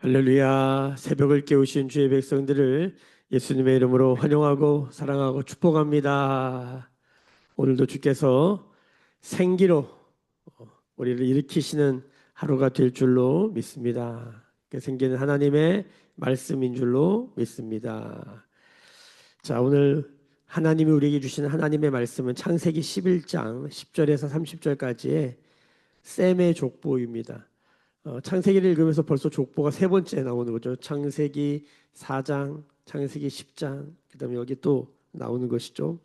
할렐루야. 새벽을 깨우신 주의 백성들을 예수님의 이름으로 환영하고 사랑하고 축복합니다. 오늘도 주께서 생기로 우리를 일으키시는 하루가 될 줄로 믿습니다. 그 생기는 하나님의 말씀인 줄로 믿습니다. 자, 오늘 하나님이 우리에게 주시는 하나님의 말씀은 창세기 11장 10절에서 30절까지의 셈의 족보입니다. 창세기를 읽으면서 벌써 족보가 세 번째 나오는 거죠. 창세기 4장, 창세기 10장, 그다음에 여기 또 나오는 것이죠.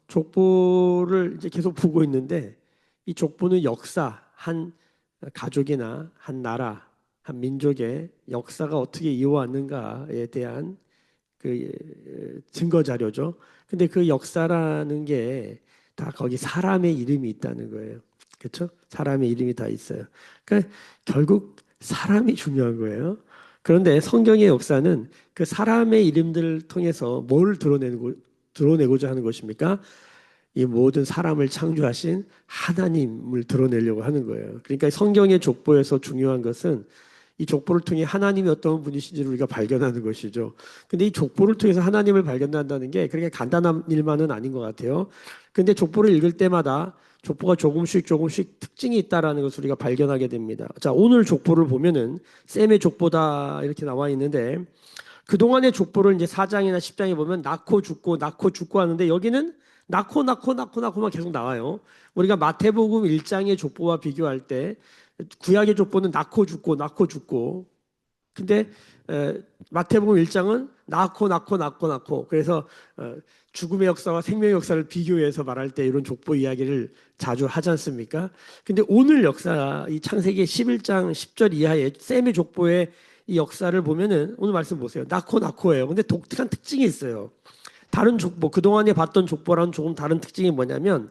족보를 이제 계속 보고 있는데 이 족보는 역사, 한 가족이나 한 나라, 한 민족의 역사가 어떻게 이어왔는가에 대한 그 증거 자료죠. 근데 그 역사라는 게 다 거기 사람의 이름이 있다는 거예요. 그렇죠? 사람의 이름이 다 있어요. 그러니까 결국 사람이 중요한 거예요. 그런데 성경의 역사는 그 사람의 이름들을 통해서 뭘 드러내고자 하는 것입니까? 이 모든 사람을 창조하신 하나님을 드러내려고 하는 거예요. 그러니까 성경의 족보에서 중요한 것은 이 족보를 통해 하나님이 어떤 분이신지를 우리가 발견하는 것이죠. 근데 이 족보를 통해서 하나님을 발견한다는 게 그렇게 간단한 일만은 아닌 것 같아요. 근데 족보를 읽을 때마다 족보가 조금씩 특징이 있다라는 것을 우리가 발견하게 됩니다. 자, 오늘 족보를 보면은 셈의 족보다 이렇게 나와 있는데 그동안의 족보를 이제 4장이나 10장에 보면 낳고 죽고 하는데 여기는 낳고만 계속 나와요. 우리가 마태복음 1장의 족보와 비교할 때 구약의 족보는 낳고 죽고. 근데 마태복음 1장은 낳고. 그래서 죽음의 역사와 생명의 역사를 비교해서 말할 때 이런 족보 이야기를 자주 하지 않습니까? 근데 오늘 역사, 이 창세기 11장 10절 이하의 셈의 족보의 이 역사를 보면은 오늘 말씀 보세요. 낳고예요. 근데 독특한 특징이 있어요. 다른 족보, 그동안에 봤던 족보랑은 조금 다른 특징이 뭐냐면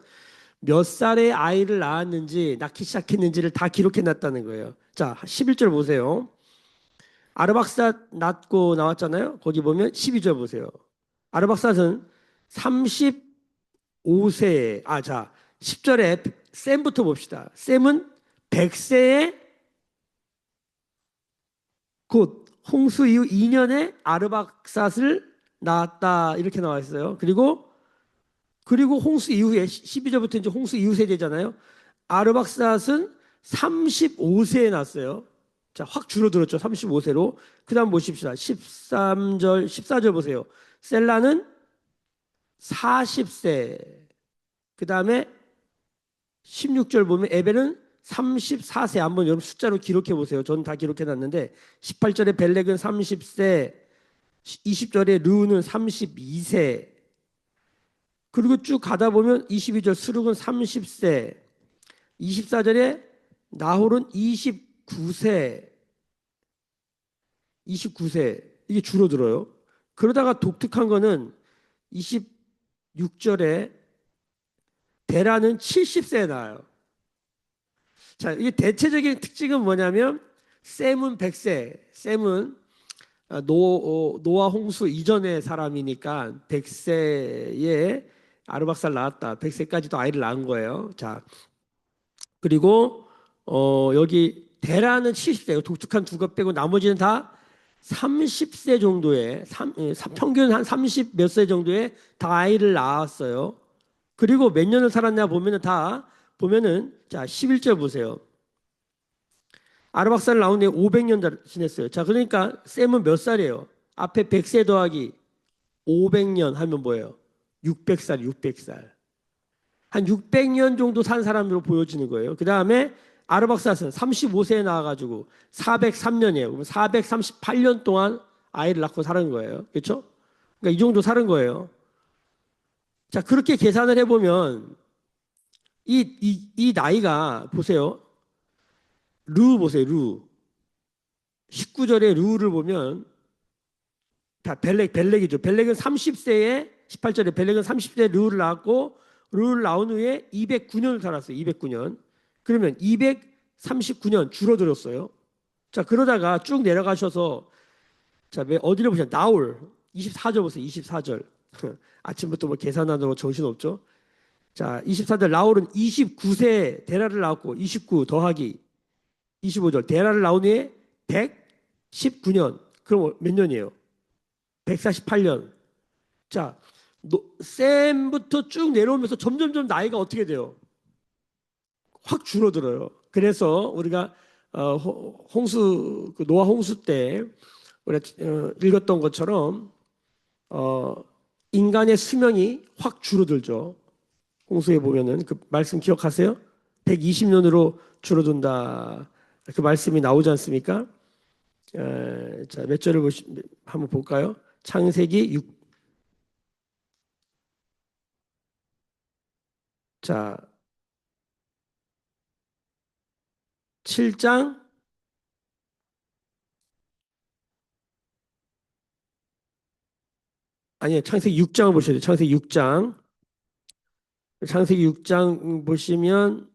몇 살에 아이를 낳았는지 낳기 시작했는지를 다 기록해 놨다는 거예요. 자, 11절 보세요. 아르박사 낳고 나왔잖아요. 거기 보면 12절 보세요. 아르박사는 35세에 자, 10절에 셈부터 봅시다. 셈은 100세에 곧 홍수 이후 2년에 아르박삿을 낳았다. 이렇게 나와 있어요. 그리고 홍수 이후에 12절부터 이제 홍수 이후 세대잖아요. 아르박삿은 35세에 낳았어요. 자, 확 줄어들었죠. 35세로. 그다음 보십시다. 13절, 14절 보세요. 셀라는 40세. 그다음에 16절 보면 에벨은 34세. 한번 여러분 숫자로 기록해 보세요. 저는 다 기록해 놨는데 18절에 벨렉은 30세, 20절에 르우는 32세. 그리고 쭉 가다 보면 22절 스룩은 30세, 24절에 나홀은 29세. 이게 줄어들어요. 그러다가 독특한 거는 26절에 데라는 70세에 나와요. 자, 이게 대체적인 특징은 뭐냐면 셈은 100세. 셈은 노아 홍수 이전의 사람이니까 100세에 아르박살 낳았다. 100세까지도 아이를 낳은 거예요. 자, 그리고 여기 데라는 70세. 독특한 두 것 빼고 나머지는 다 30세 정도에 평균 한 30 몇 세 정도에 다 아이를 낳았어요. 그리고 몇 년을 살았냐 보면은 자, 11절 보세요. 아르박사를 나온 뒤에 500년 지냈어요. 자, 그러니까 셈은 몇 살이에요? 앞에 100세 더하기 500년 하면 뭐예요? 600살. 한 600년 정도 산 사람으로 보여지는 거예요. 그 다음에 아르박삿은 35세에 나와가지고 403년이에요. 그럼 438년 동안 아이를 낳고 사는 거예요. 그렇죠? 그러니까 이 정도 사는 거예요. 자, 그렇게 계산을 해보면 이 나이가 보세요. 루 보세요. 루. 19절에 루를 보면 다 벨렉이죠. 벨렉은 30세에 18절에 벨렉은 30세에 루를 낳았고 루를 낳은 후에 209년을 살았어요. 209년. 그러면 239년 줄어들었어요. 자, 그러다가 쭉 내려가셔서 자, 어디를 보세요? 나홀 24절 보세요. 24절. 아침부터 뭐 계산하느라 정신없죠? 자, 24절 나홀은 29세 데라를 낳았고 29 더하기 25절 데라를 낳은 후에 119년. 그럼 몇 년이에요? 148년. 자, 셈부터 쭉 내려오면서 점점점 나이가 어떻게 돼요? 확 줄어들어요. 그래서 우리가 홍수 노아 홍수 때 우리가 읽었던 것처럼 어, 인간의 수명이 확 줄어들죠. 홍수에 보면은 그 말씀 기억하세요? 120년으로 줄어든다. 그 말씀이 나오지 않습니까? 자, 몇 절을 한번 볼까요? 창세기 6, 자, 7장, 아니요, 창세기 6장을 보셔야 돼요. 창세기 6장. 창세기 6장 보시면,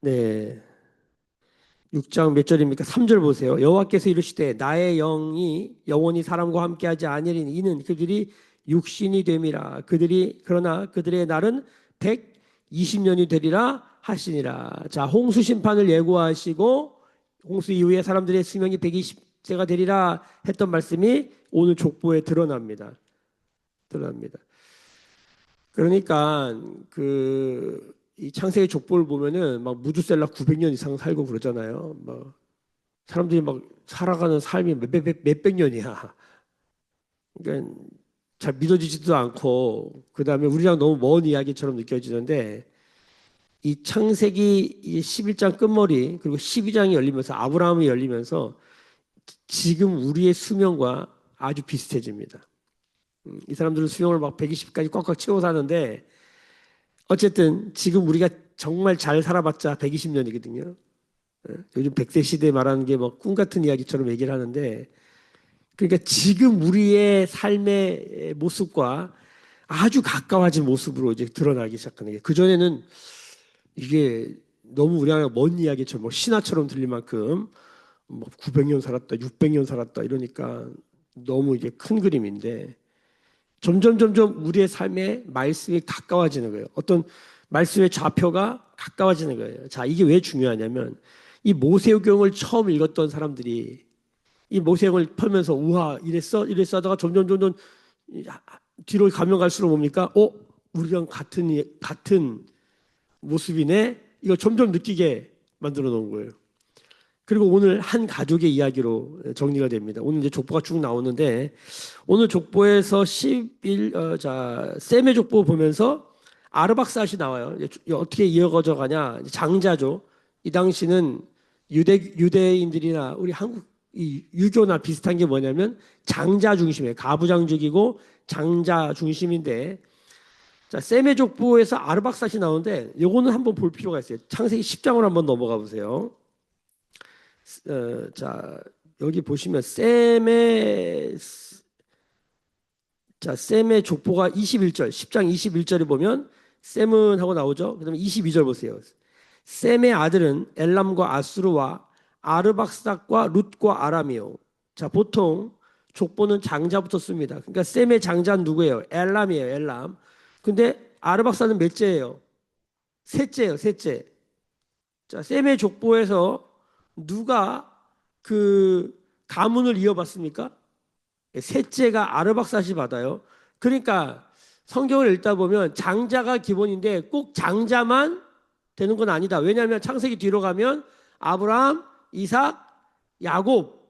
네, 6장 몇 절입니까? 3절 보세요. 여호와께서 이르시되 나의 영이 영원히 사람과 함께하지 아니하리니 이는 그들이 육신이 됨이라. 그러나 그들의 날은 120년이 되리라 하시니라. 자, 홍수 심판을 예고하시고 홍수 이후에 사람들의 수명이 120세가 되리라 했던 말씀이 오늘 족보에 드러납니다. 드러납니다. 그러니까 이 창세기 족보를 보면은 막 무두셀라 900년 이상 살고 그러잖아요. 막 사람들이 막 살아가는 삶이 몇백 년이야. 그러니까 잘 믿어지지도 않고 그다음에 우리랑 너무 먼 이야기처럼 느껴지는데 이 창세기 11장 끝머리 그리고 12장이 열리면서 아브라함이 열리면서 지금 우리의 수명과 아주 비슷해집니다. 이 사람들은 수명을 막 120까지 꽉꽉 채워 사는데 어쨌든 지금 우리가 정말 잘 살아봤자 120년이거든요. 요즘 100세 시대 말하는 게 뭐 꿈 같은 이야기처럼 얘기를 하는데 그러니까 지금 우리의 삶의 모습과 아주 가까워진 모습으로 이제 드러나기 시작하는 게 그전에는 이게 너무 우리랑 먼 이야기처럼 뭐 신화처럼 들릴 만큼 뭐 900년 살았다, 600년 살았다 이러니까 너무 이게 큰 그림인데 점점 우리의 삶의 말씀이 가까워지는 거예요. 어떤 말씀의 좌표가 가까워지는 거예요. 자, 이게 왜 중요하냐면 이 모세오경을 처음 읽었던 사람들이 이 모세오경을 펴면서 우와 이랬어 하다가 점점 뒤로 가면 갈수록 뭡니까? 우리랑 같은 모습이네. 이거 점점 느끼게 만들어 놓은 거예요. 그리고 오늘 한 가족의 이야기로 정리가 됩니다. 오늘 이제 족보가 쭉 나오는데 오늘 족보에서 11, 셈의 족보 보면서 아르박삿이 나와요. 어떻게 이어져 가냐? 장자죠. 이 당시는 유대인들이나 우리 한국 이 유교나 비슷한 게 뭐냐면 장자 중심이에요. 가부장적이고 장자 중심인데 자, 셈의 족보에서 아르박삿이 나오는데 요거는 한번 볼 필요가 있어요. 창세기 10장으로 한번 넘어가 보세요. 자, 여기 보시면 셈의 족보가 21절, 10장 21절에 보면 셈은 하고 나오죠. 그다음에 22절 보세요. 셈의 아들은 엘람과 아수르와 아르박삭과 룻과 아람이요. 자, 보통 족보는 장자부터 씁니다. 그러니까 셈의 장자는 누구예요? 엘람이에요, 엘람. 근데 아르박사는 몇째예요? 셋째예요, 셋째. 자, 셈의 족보에서 누가 그 가문을 이어받습니까? 셋째가 아르박삿이 받아요. 그러니까 성경을 읽다 보면 장자가 기본인데 꼭 장자만 되는 건 아니다. 왜냐하면 창세기 뒤로 가면 아브라함, 이삭, 야곱.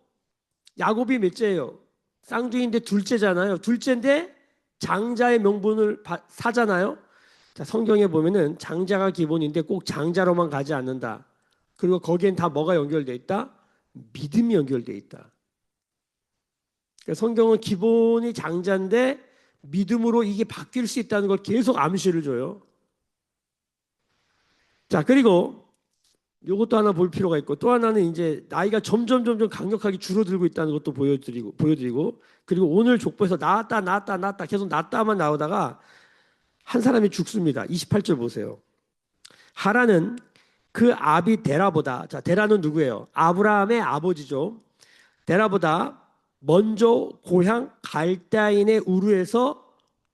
야곱이 몇째예요? 쌍둥이인데 둘째잖아요. 둘째인데 장자의 명분을 사잖아요. 자, 성경에 보면은 장자가 기본인데 꼭 장자로만 가지 않는다. 그리고 거기엔 다 뭐가 연결돼 있다? 믿음이 연결돼 있다. 그러니까 성경은 기본이 장자인데 믿음으로 이게 바뀔 수 있다는 걸 계속 암시를 줘요. 자, 그리고 이것도 하나 볼 필요가 있고 또 하나는 이제 나이가 점점 강력하게 줄어들고 있다는 것도 보여드리고 그리고 오늘 족보에서 나았다 계속 나았다만 나오다가 한 사람이 죽습니다. 28절 보세요. 하란은 그 아비 데라보다 자 데라는 누구예요? 아브라함의 아버지죠. 데라보다 먼저 고향 갈대아인의 우르에서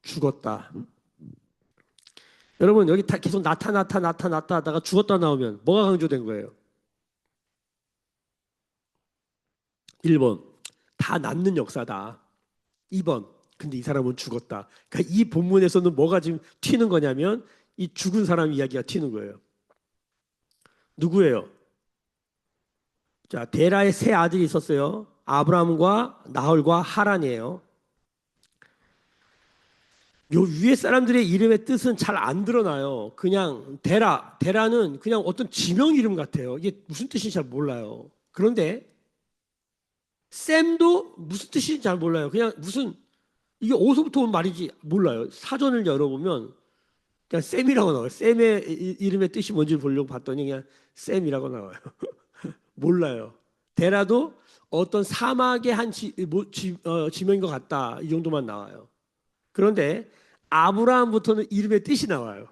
죽었다. 여러분 여기 다 계속 나타났다 하다가 죽었다 나오면 뭐가 강조된 거예요? 1번 다 낫는 역사다. 2번 근데 이 사람은 죽었다. 그러니까 이 본문에서는 뭐가 지금 튀는 거냐면 이 죽은 사람 이야기가 튀는 거예요. 누구예요? 자, 데라의 세 아들이 있었어요. 아브라함과 나홀과 하란이에요. 요 위에 사람들의 이름의 뜻은 잘 안 드러나요. 그냥 데라는 그냥 어떤 지명 이름 같아요. 이게 무슨 뜻인지 잘 몰라요. 그런데 샘도 무슨 뜻인지 잘 몰라요. 그냥 무슨 이게 어디서부터 온 말인지 몰라요. 사전을 열어보면 그냥 샘이라고 나와요. 샘의 이름의 뜻이 뭔지 보려고 봤더니 그냥 샘이라고 나와요. 몰라요. 데라도 어떤 사막의 한 지명인 것 같다. 이 정도만 나와요. 그런데 아브라함부터는 이름의 뜻이 나와요.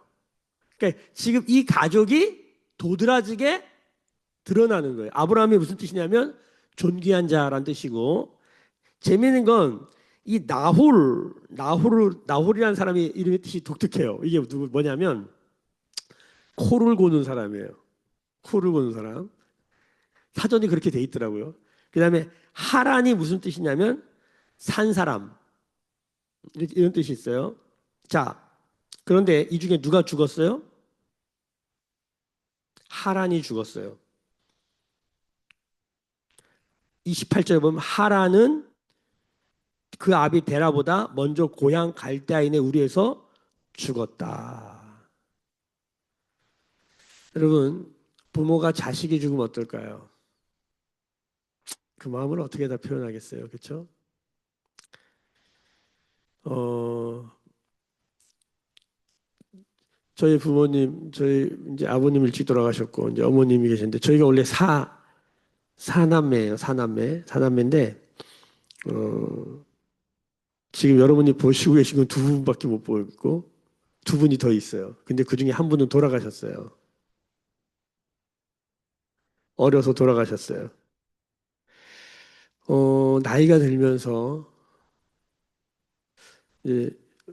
그러니까 지금 이 가족이 도드라지게 드러나는 거예요. 아브라함이 무슨 뜻이냐면 존귀한 자라는 뜻이고 재미있는 건 이 나홀이라는 사람이 이름의 뜻이 독특해요. 이게 뭐냐면 코를 고는 사람이에요. 코를 고는 사람. 사전이 그렇게 돼 있더라고요. 그다음에 하란이 무슨 뜻이냐면 산 사람 이런 뜻이 있어요. 자, 그런데 이 중에 누가 죽었어요? 하란이 죽었어요. 28절에 보면 하란은 그 아비 데라보다 먼저 고향 갈대아인의 우리에서 죽었다. 여러분, 부모가 자식이 죽으면 어떨까요? 그 마음을 어떻게 다 표현하겠어요? 그렇죠? 어, 저희 부모님, 저희 이제 아버님 일찍 돌아가셨고 이제 어머님이 계신데 저희가 원래 사남매예요. 사남매인데 지금 여러분이 보시고 계신 건 두 분밖에 못 보고 두 분이 더 있어요. 근데 그 중에 한 분은 돌아가셨어요. 어려서 돌아가셨어요. 나이가 들면서 이제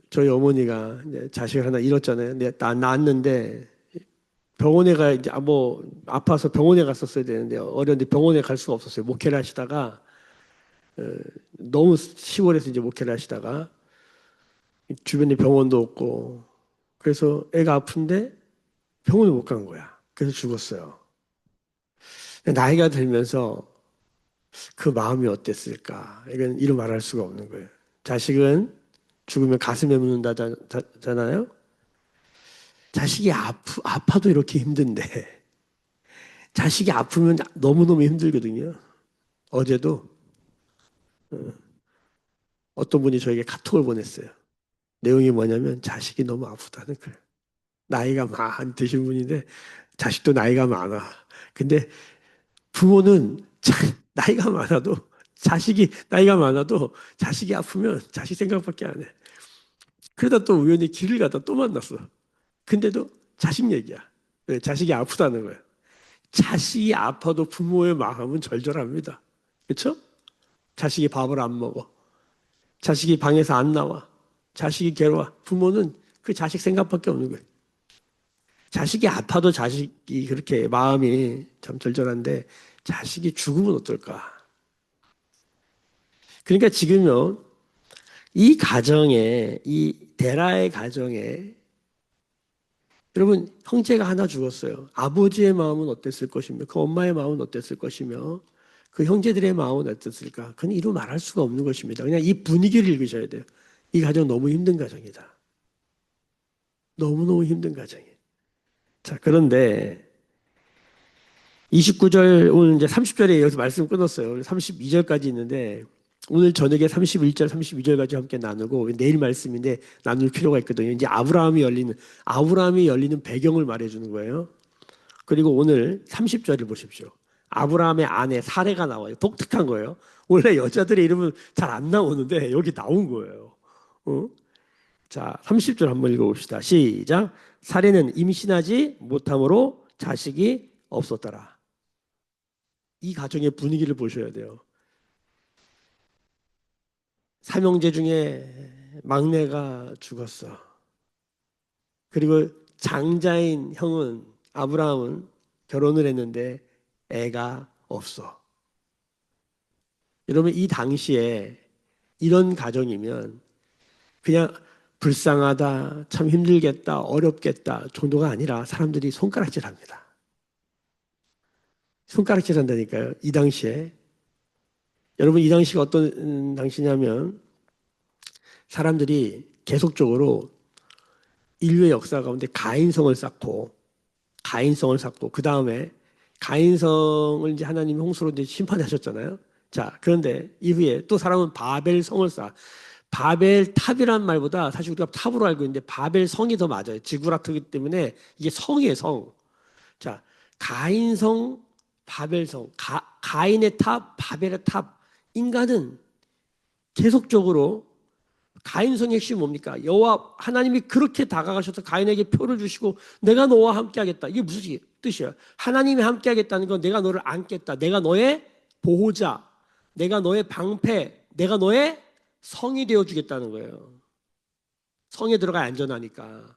저희 어머니가 이제 자식을 하나 잃었잖아요. 근데 낳았는데 병원에 가 이제 뭐 아파서 병원에 갔었어야 되는데 어렸는데 병원에 갈 수가 없었어요. 목회를 하시다가 어, 너무 시골에서 이제 목회를 하시다가 주변에 병원도 없고 그래서 애가 아픈데 병원에 못 간 거야. 그래서 죽었어요. 나이가 들면서 그 마음이 어땠을까? 이건 이루 말할 수가 없는 거예요. 자식은 죽으면 가슴에 묻는다잖아요. 자식이 아파도 이렇게 힘든데 자식이 아프면 너무너무 힘들거든요. 어제도 어떤 분이 저에게 카톡을 보냈어요. 내용이 뭐냐면 자식이 너무 아프다는 거예요. 나이가 많 드신 분인데 자식도 나이가 많아. 근데 부모는 나이가 많아도 자식이 나이가 많아도 자식이 아프면 자식 생각밖에 안 해. 그러다 또 우연히 길을 가다 또 만났어. 근데도 자식 얘기야. 왜? 자식이 아프다는 거야. 자식이 아파도 부모의 마음은 절절합니다. 그렇죠? 자식이 밥을 안 먹어. 자식이 방에서 안 나와. 자식이 괴로워. 부모는 그 자식 생각밖에 없는 거예요. 자식이 아파도 자식이 그렇게 마음이 참 절절한데 자식이 죽으면 어떨까? 그러니까 지금요, 이 가정에, 이 데라의 가정에 여러분 형제가 하나 죽었어요. 아버지의 마음은 어땠을 것이며 그 엄마의 마음은 어땠을 것이며 그 형제들의 마음은 어땠을까? 그건 이루 말할 수가 없는 것입니다. 그냥 이 분위기를 읽으셔야 돼요. 이 가정 너무 힘든 가정이다. 너무너무 힘든 가정이에요. 자, 그런데 29절 오늘 이제 30절에 여기서 말씀 끊었어요. 32절까지 있는데 오늘 저녁에 31절, 32절까지 함께 나누고 내일 말씀인데 나눌 필요가 있거든요. 이제 아브라함이 열리는 배경을 말해 주는 거예요. 그리고 오늘 30절을 보십시오. 아브라함의 아내 사레가 나와요. 독특한 거예요. 원래 여자들의 이름은 잘 안 나오는데 여기 나온 거예요. 어? 자, 30절 한번 읽어봅시다. 시작. 사레는 임신하지 못함으로 자식이 없었더라. 이 가정의 분위기를 보셔야 돼요. 삼형제 중에 막내가 죽었어. 그리고 장자인 형은 아브라함은 결혼을 했는데 애가 없어. 여러분 이 당시에 이런 가정이면 그냥 불쌍하다, 참 힘들겠다, 어렵겠다 정도가 아니라 사람들이 손가락질합니다. 손가락질한다니까요. 이 당시에. 여러분 이 당시가 어떤 당시냐면 사람들이 계속적으로 인류의 역사 가운데 가인성을 쌓고 그 다음에 가인성을 이제 하나님이 홍수로 이제 심판하셨잖아요. 자, 그런데 이후에 또 사람은 바벨성을 쌓아. 바벨탑이란 말보다 사실 우리가 탑으로 알고 있는데 바벨성이 더 맞아요. 지구라트기 때문에 이게 성이에요, 성. 자, 가인성, 바벨성, 가인의 탑, 바벨의 탑. 인간은 계속적으로 가인성의 핵심이 뭡니까? 여호와 하나님이 그렇게 다가가셔서 가인에게 표를 주시고 내가 너와 함께하겠다. 이게 무슨 뜻이야? 하나님이 함께하겠다는 건 내가 너를 안겠다. 내가 너의 보호자, 내가 너의 방패, 내가 너의 성이 되어주겠다는 거예요. 성에 들어가야 안전하니까.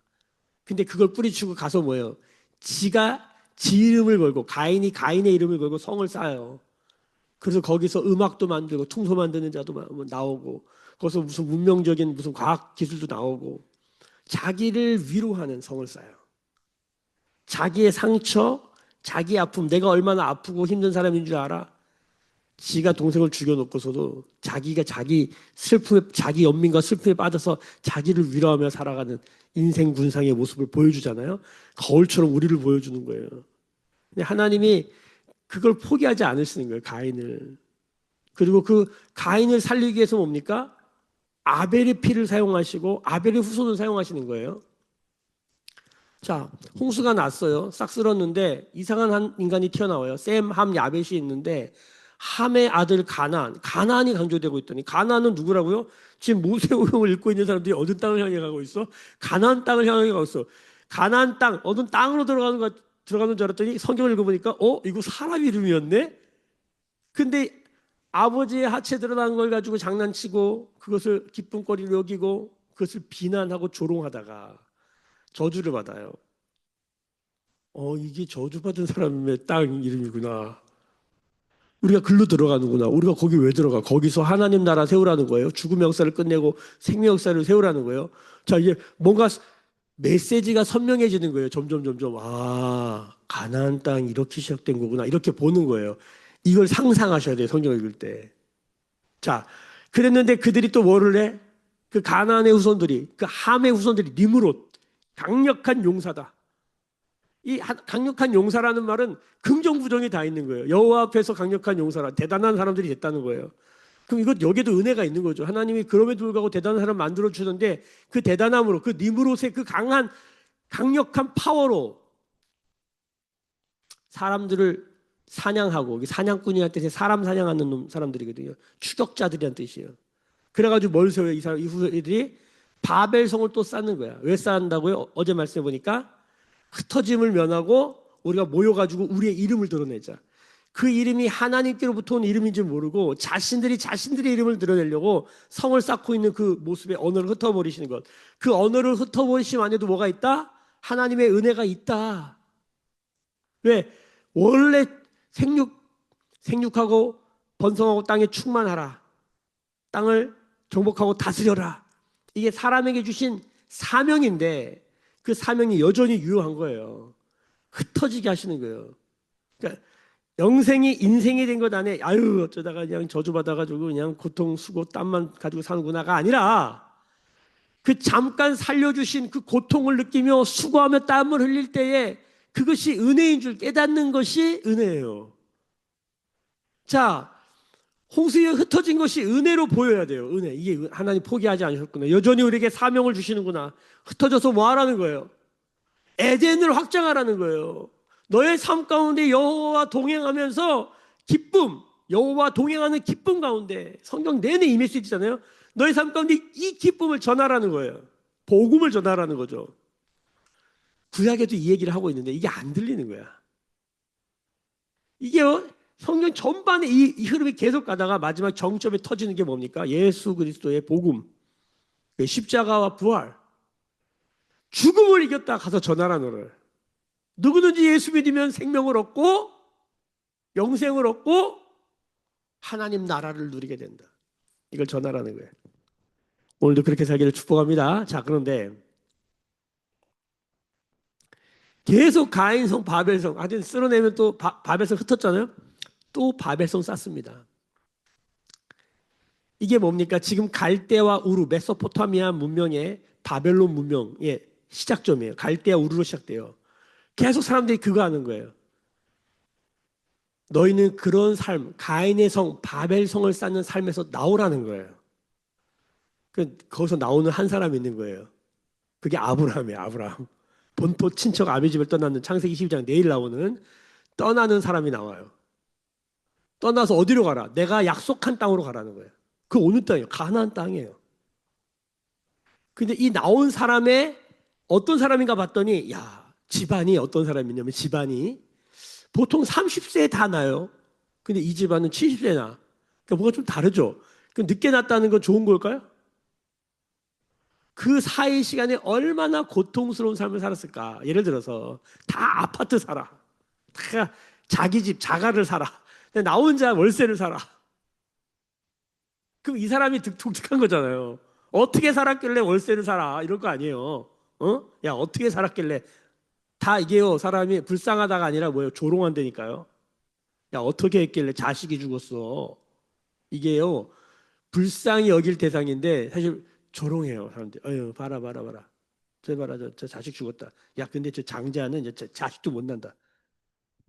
근데 그걸 뿌리치고 가서 뭐예요? 지가 지 이름을 걸고 가인이 가인의 이름을 걸고 성을 쌓아요. 그래서 거기서 음악도 만들고 퉁소 만드는 자도 나오고 거기서 무슨 문명적인 무슨 과학 기술도 나오고 자기를 위로하는 성을 쌓아요. 자기의 상처, 자기의 아픔, 내가 얼마나 아프고 힘든 사람인 줄 알아? 지가 동생을 죽여놓고서도 자기가 자기 슬픔에, 자기 연민과 슬픔에 빠져서 자기를 위로하며 살아가는 인생 군상의 모습을 보여주잖아요. 거울처럼 우리를 보여주는 거예요. 근데 하나님이 그걸 포기하지 않으시는 거예요, 가인을. 그리고 그 가인을 살리기 위해서 뭡니까? 아벨의 피를 사용하시고 아벨의 후손을 사용하시는 거예요. 자, 홍수가 났어요. 싹 쓸었는데 이상한 한 인간이 튀어나와요. 셈, 함, 야벳이 있는데 함의 아들 가나안이 강조되고 있더니 가나안은 누구라고요? 지금 모세오경을 읽고 있는 사람들이 어느 땅을 향해 가고 있어? 가나안 땅을 향해 가고 있어. 가나안 땅, 어떤 땅으로 들어가는 줄 알았더니 성경을 읽어보니까 이거 사람 이름이었네? 근데 아버지의 하체 드러난 걸 가지고 장난치고 그것을 기쁨거리로 여기고 그것을 비난하고 조롱하다가 저주를 받아요. 이게 저주받은 사람의 땅 이름이구나. 우리가 글로 들어가는구나. 우리가 거기 왜 들어가? 거기서 하나님 나라 세우라는 거예요. 죽음의 역사를 끝내고 생명 역사를 세우라는 거예요. 자, 이제 뭔가 메시지가 선명해지는 거예요. 점점. 가나안 땅 이렇게 시작된 거구나. 이렇게 보는 거예요. 이걸 상상하셔야 돼요. 성경 읽을 때. 자, 그랬는데 그들이 또 뭐를 해? 그 가나안의 후손들이, 그 함의 후손들이 니므롯, 강력한 용사다. 이 강력한 용사라는 말은 긍정 부정이 다 있는 거예요. 여호와 앞에서 강력한 용사라, 대단한 사람들이 됐다는 거예요. 그럼 이것 여기도 은혜가 있는 거죠. 하나님이 그럼에도 불구하고 대단한 사람 만들어 주는데 그 대단함으로 그 니므롯의 그 강력한 파워로 사람들을 사냥하고, 사냥꾼이라는 뜻이 사람 사냥하는 사람들이거든요. 추격자들이란 뜻이에요. 그래가지고 뭘 세워요? 이 후들이 바벨성을 또 쌓는 거야. 왜 쌓는다고요? 어제 말씀해 보니까 흩어짐을 면하고 우리가 모여가지고 우리의 이름을 드러내자. 그 이름이 하나님께로부터 온 이름인지 모르고 자신들의 이름을 드러내려고 성을 쌓고 있는 그 모습의 언어를 흩어버리시는 것. 그 언어를 흩어버리심 안에도 뭐가 있다? 하나님의 은혜가 있다. 왜? 원래 생육하고 번성하고 땅에 충만하라. 땅을 정복하고 다스려라. 이게 사람에게 주신 사명인데 그 사명이 여전히 유효한 거예요. 흩어지게 하시는 거예요. 그러니까 영생이 인생이 된 것 안에 아유 어쩌다가 그냥 저주받아가지고 그냥 고통 수고 땀만 가지고 사는구나가 아니라 그 잠깐 살려주신 그 고통을 느끼며 수고하며 땀을 흘릴 때에 그것이 은혜인 줄 깨닫는 것이 은혜예요. 자, 홍수에 흩어진 것이 은혜로 보여야 돼요. 은혜. 이게 하나님 포기하지 않으셨구나. 여전히 우리에게 사명을 주시는구나. 흩어져서 뭐 하라는 거예요? 에덴을 확장하라는 거예요. 너의 삶 가운데 여호와와 동행하면서 기쁨, 여호와와 동행하는 기쁨 가운데 성경 내내 이 메시지잖아요. 너의 삶 가운데 이 기쁨을 전하라는 거예요. 복음을 전하라는 거죠. 구약에도 이 얘기를 하고 있는데 이게 안 들리는 거야. 이게 성경 전반에 이 흐름이 계속 가다가 마지막 정점에 터지는 게 뭡니까? 예수 그리스도의 복음, 십자가와 부활. 죽음을 이겼다. 가서 전하라 너를. 누구든지 예수 믿으면 생명을 얻고 영생을 얻고 하나님 나라를 누리게 된다. 이걸 전하라는 거예요. 오늘도 그렇게 살기를 축복합니다. 자, 그런데 계속 가인성, 바벨성, 하여튼 쓸어내면 또 바벨성 흩었잖아요. 또 바벨성 쌓습니다. 이게 뭡니까? 지금 갈대와 우루, 메소포타미아 문명의 바벨론 문명의 시작점이에요. 갈대와 우루로 시작돼요. 계속 사람들이 그거 하는 거예요. 너희는 그런 삶, 가인의 성, 바벨성을 쌓는 삶에서 나오라는 거예요. 거기서 나오는 한 사람이 있는 거예요. 그게 아브라함이에요. 아브라함. 본토 친척 아비 집을 떠나는 창세기 12장 내일 나오는 떠나는 사람이 나와요. 떠나서 어디로 가라? 내가 약속한 땅으로 가라는 거예요. 그 어느 땅이에요? 가나안 땅이에요. 근데 이 나온 사람의 어떤 사람인가 봤더니 야, 집안이 어떤 사람이냐면 집안이 보통 30세에 다 나요. 근데 이 집안은 70세에 나. 그러니까 뭐가 좀 다르죠. 그 늦게 났다는 건 좋은 걸까요? 그 사이 시간에 얼마나 고통스러운 삶을 살았을까. 예를 들어서 다 아파트 살아. 다 자기 집 자가를 살아. 근데 나 혼자 월세를 살아. 그럼 이 사람이 독특한 거잖아요. 어떻게 살았길래 월세를 살아? 이럴 거 아니에요. 어? 야, 어떻게 살았길래? 다 이게요, 사람이 불쌍하다가 아니라 뭐예요? 조롱한다니까요. 야, 어떻게 했길래 자식이 죽었어? 이게요, 불쌍히 여길 대상인데 사실 조롱해요, 사람들. 어휴, 봐라, 봐라, 봐라. 저 봐라, 저 자식 죽었다. 야, 근데 저 장자는 이제 자식도 못 난다.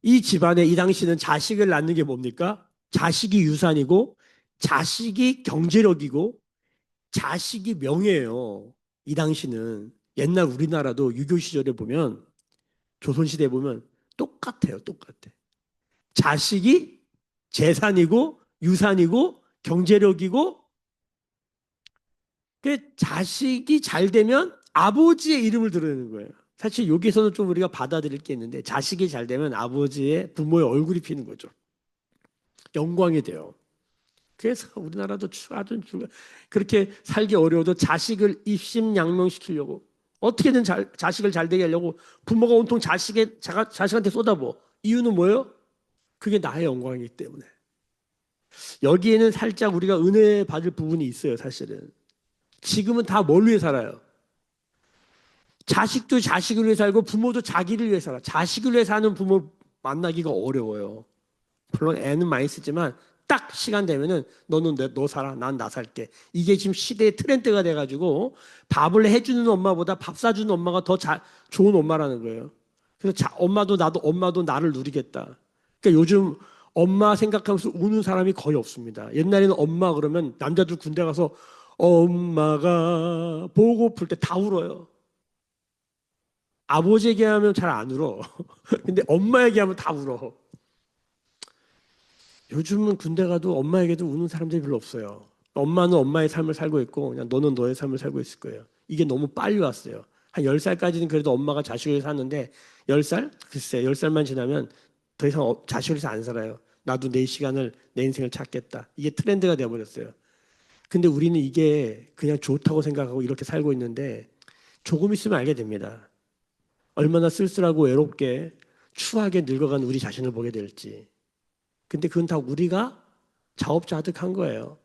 이 집안에 이 당시는 자식을 낳는 게 뭡니까? 자식이 유산이고, 자식이 경제력이고, 자식이 명예예요. 이 당시는 옛날 우리나라도 유교 시절에 보면 조선 시대에 보면 똑같아요. 똑같아. 자식이 재산이고 유산이고 경제력이고 그 자식이 잘 되면 아버지의 이름을 드러내는 거예요. 사실 여기서는 좀 우리가 받아들일 게 있는데 자식이 잘 되면 아버지의 부모의 얼굴이 피는 거죠. 영광이 돼요. 그래서 우리나라도 아주 그렇게 살기 어려워도 자식을 입심양명시키려고 어떻게든 자식을 잘 되게 하려고 부모가 온통 자식한테 쏟아부어. 이유는 뭐예요? 그게 나의 영광이기 때문에. 여기에는 살짝 우리가 은혜 받을 부분이 있어요, 사실은. 지금은 다 뭘 위해 살아요? 자식도 자식을 위해 살고 부모도 자기를 위해 살아. 자식을 위해 사는 부모 만나기가 어려워요. 물론 애는 많이 쓰지만 딱 시간 되면은 너는 너 살아, 난 나 살게. 이게 지금 시대의 트렌드가 돼가지고 밥을 해주는 엄마보다 밥 사주는 엄마가 더 좋은 엄마라는 거예요. 그래서 엄마도 나를 누리겠다. 그러니까 요즘 엄마 생각하면서 우는 사람이 거의 없습니다. 옛날에는 엄마 그러면 남자들 군대 가서 엄마가 보고플 때 다 울어요. 아버지 얘기하면 잘 안 울어. 근데 엄마 얘기하면 다 울어. 요즘은 군대 가도 엄마에게도 우는 사람들이 별로 없어요. 엄마는 엄마의 삶을 살고 있고 그냥 너는 너의 삶을 살고 있을 거예요. 이게 너무 빨리 왔어요. 한 10살까지는 그래도 엄마가 자식을 위해서 사는데 10살? 글쎄 10살만 지나면 더 이상 자식을 위해서 안 살아요. 나도 내 시간을 내 인생을 찾겠다. 이게 트렌드가 되어버렸어요. 근데 우리는 이게 그냥 좋다고 생각하고 이렇게 살고 있는데 조금 있으면 알게 됩니다. 얼마나 쓸쓸하고 외롭게 추하게 늙어간 우리 자신을 보게 될지. 근데 그건 다 우리가 자업자득한 거예요.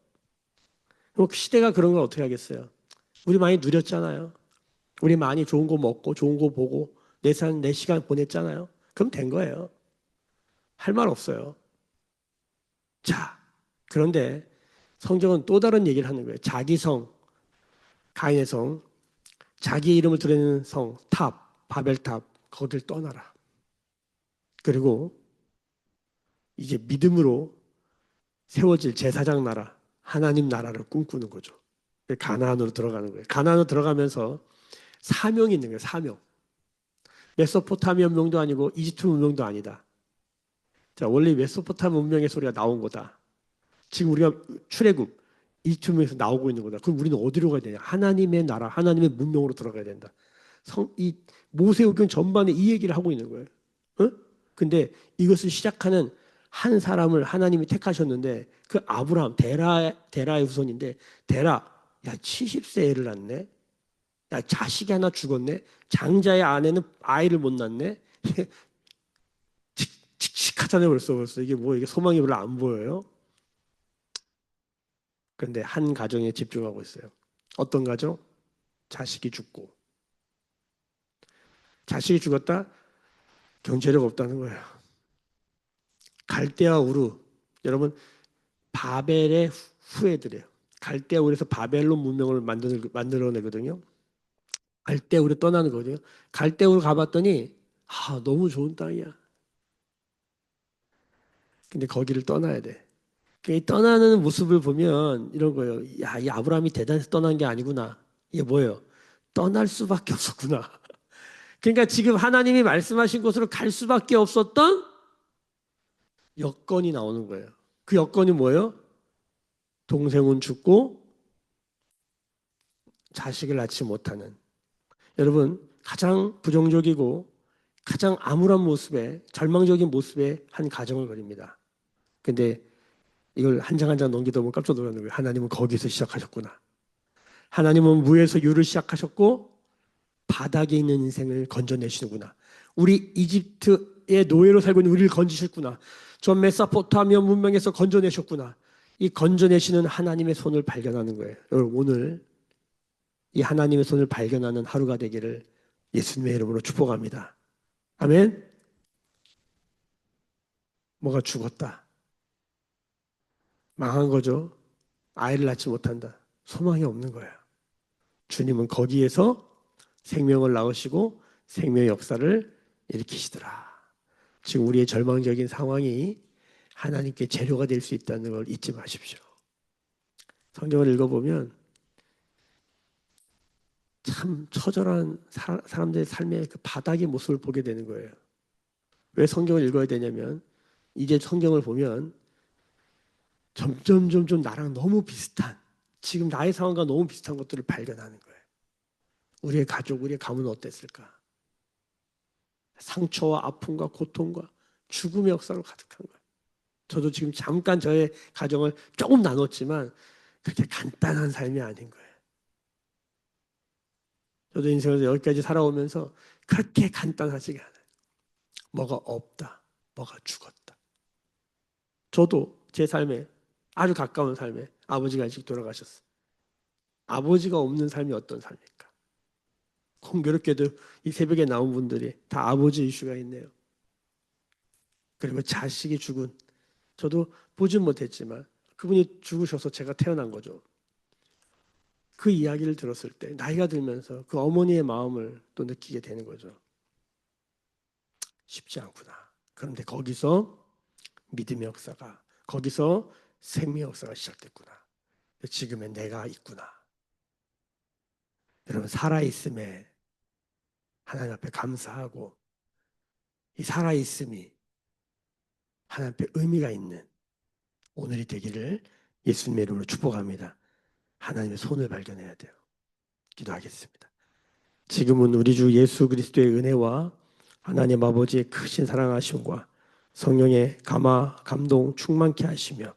그 시대가 그런 걸 어떻게 하겠어요? 우리 많이 누렸잖아요. 우리 많이 좋은 거 먹고 좋은 거 보고 내 시간 보냈잖아요. 그럼 된 거예요. 할 말 없어요. 자, 그런데 성경은 또 다른 얘기를 하는 거예요. 자기 성, 가인의 성, 자기 이름을 드리는 성, 탑, 바벨탑, 거기를 떠나라. 그리고 이제 믿음으로 세워질 제사장 나라, 하나님 나라를 꿈꾸는 거죠. 가나안으로 들어가는 거예요. 가나안으로 들어가면서 사명이 있는 거예요. 사명. 메소포타미아 문명도 아니고 이집트 문명도 아니다. 자, 원래 메소포타미아 문명의 소리가 나온 거다. 지금 우리가 출애굽 이집트 문명에서 나오고 있는 거다. 그럼 우리는 어디로 가야 되냐? 하나님의 나라, 하나님의 문명으로 들어가야 된다. 이 모세오경 전반에 이 얘기를 하고 있는 거예요. 어? 근데 이것을 시작하는 한 사람을 하나님이 택하셨는데 그 아브라함 데라의 후손인데 데라 야 70세 애를 낳네. 야, 자식이 하나 죽었네. 장자의 아내는 아이를 못 낳네. 칙칙하잖아요. 벌써 이게 뭐 이게 소망이 별로 안 보여요. 그런데 한 가정에 집중하고 있어요. 어떤 가정? 자식이 죽고. 자식이 죽었다? 경제력 없다는 거예요. 갈대아 우르. 여러분 바벨의 후예들이에요. 갈대아 우르에서 바벨론 문명을 만들어내거든요. 갈대아 우르 떠나는 거거든요. 갈대아 우르 가봤더니 너무 좋은 땅이야. 근데 거기를 떠나야 돼. 그 떠나는 모습을 보면 이런 거예요. 야, 이 아브라함이 대단해서 떠난 게 아니구나. 이게 뭐예요? 떠날 수밖에 없었구나. 그러니까 지금 하나님이 말씀하신 곳으로 갈 수밖에 없었던 여건이 나오는 거예요. 그 여건이 뭐예요? 동생은 죽고 자식을 낳지 못하는. 여러분 가장 부정적이고 가장 암울한 모습에 절망적인 모습의 한 가정을 그립니다. 근데 이걸 한 장 한 장 넘기다 보면 깜짝 놀라는 거예요. 하나님은 거기서 시작하셨구나. 하나님은 무에서 유를 시작하셨고 바닥에 있는 인생을 건져내시는구나. 우리 이집트의 노예로 살고 있는 우리를 건지셨구나. 저 메소포타미아 문명에서 건져내셨구나. 이 건져내시는 하나님의 손을 발견하는 거예요. 여러분 오늘 이 하나님의 손을 발견하는 하루가 되기를 예수님의 이름으로 축복합니다. 아멘. 뭐가 죽었다. 망한 거죠. 아이를 낳지 못한다. 소망이 없는 거예요. 주님은 거기에서 생명을 낳으시고 생명의 역사를 일으키시더라. 지금 우리의 절망적인 상황이 하나님께 재료가 될 수 있다는 걸 잊지 마십시오. 성경을 읽어보면 참 처절한 사람들의 삶의 그 바닥의 모습을 보게 되는 거예요. 왜 성경을 읽어야 되냐면 이제 성경을 보면 점점 나랑 너무 비슷한 지금 나의 상황과 너무 비슷한 것들을 발견하는 거예요. 우리의 가족, 우리의 가문은 어땠을까? 상처와 아픔과 고통과 죽음의 역사로 가득한 거예요. 저도 지금 잠깐 저의 가정을 조금 나눴지만 그렇게 간단한 삶이 아닌 거예요. 저도 인생에서 여기까지 살아오면서 그렇게 간단하지가 않아요. 뭐가 없다. 뭐가 죽었다. 저도 제 삶에 아주 가까운 삶에 아버지가 일찍 돌아가셨어요. 아버지가 없는 삶이 어떤 삶입니까? 공교롭게도 이 새벽에 나온 분들이 다 아버지 이슈가 있네요. 그리고 자식이 죽은 저도 보진 못했지만 그분이 죽으셔서 제가 태어난 거죠. 그 이야기를 들었을 때 나이가 들면서 그 어머니의 마음을 또 느끼게 되는 거죠. 쉽지 않구나. 그런데 거기서 믿음의 역사가, 거기서 생명의 역사가 시작됐구나. 지금의 내가 있구나. 여러분 살아있음에 하나님 앞에 감사하고 이 살아있음이 하나님 앞에 의미가 있는 오늘이 되기를 예수님의 이름으로 축복합니다. 하나님의 손을 발견해야 돼요. 기도하겠습니다. 지금은 우리 주 예수 그리스도의 은혜와 하나님 아버지의 크신 사랑하심과 성령의 감화, 감동 충만케 하시며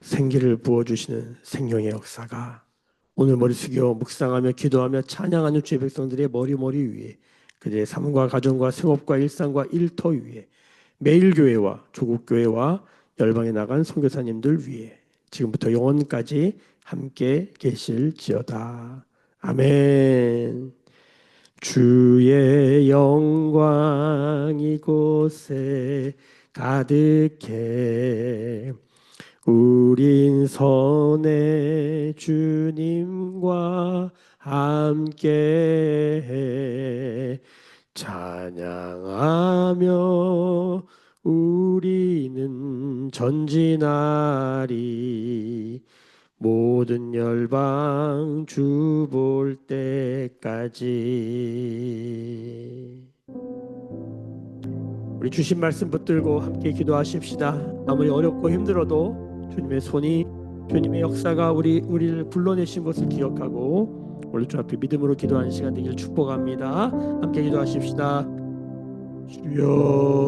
생기를 부어주시는 생명의 역사가 오늘 머리 숙여 묵상하며 기도하며 찬양하는 주의 백성들의 머리 위에 그들의 삶과 가정과 생업과 일상과 일터 위에 매일 교회와 조국 교회와 열방에 나간 선교사님들 위에 지금부터 영원까지 함께 계실지어다. 아멘. 주의 영광 이곳에 가득해 우린 선의 주님과 함께 찬양하며 우리는 전진하리 모든 열방 주 볼 때까지. 우리 주신 말씀 붙들고 함께 기도하십시다. 아무리 어렵고 힘들어도 주님의 손이 주님의 역사가 우리를 불러내신 것을 기억하고 오늘 주 앞에 믿음으로 기도하는 시간 되기를 축복합니다. 함께 기도하십시다. 주여